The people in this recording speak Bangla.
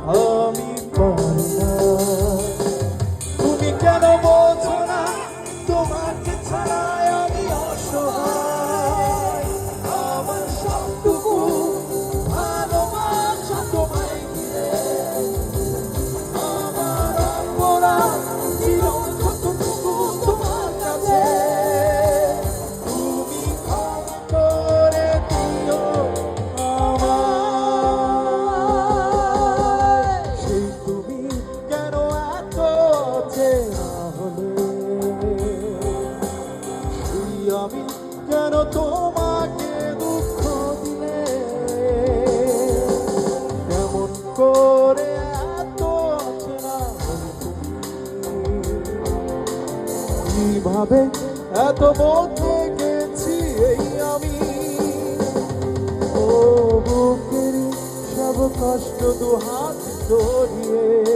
আমি পারি না। তুমি কেন বোঝো না তোমাকে ছাড়া আমি অসহায়। আমার সবটুকু ভালোবাসা তোমায় ঘিরে, আমার অপরাধ ছিল যতটুকু তোমার কাছে। তুমি ক্ষমা করে দিও আমায়। সেই তুমি কেন এত চেনা হলে, সেই আমি কেন তোমাকে দুঃখ দিলে। কেমন করে এত চেনা হলে তুমি, কিভাবে এত বদলে গেছি এই আমি। ও বুকের সব কষ্ট দুহাত ধরিয়ে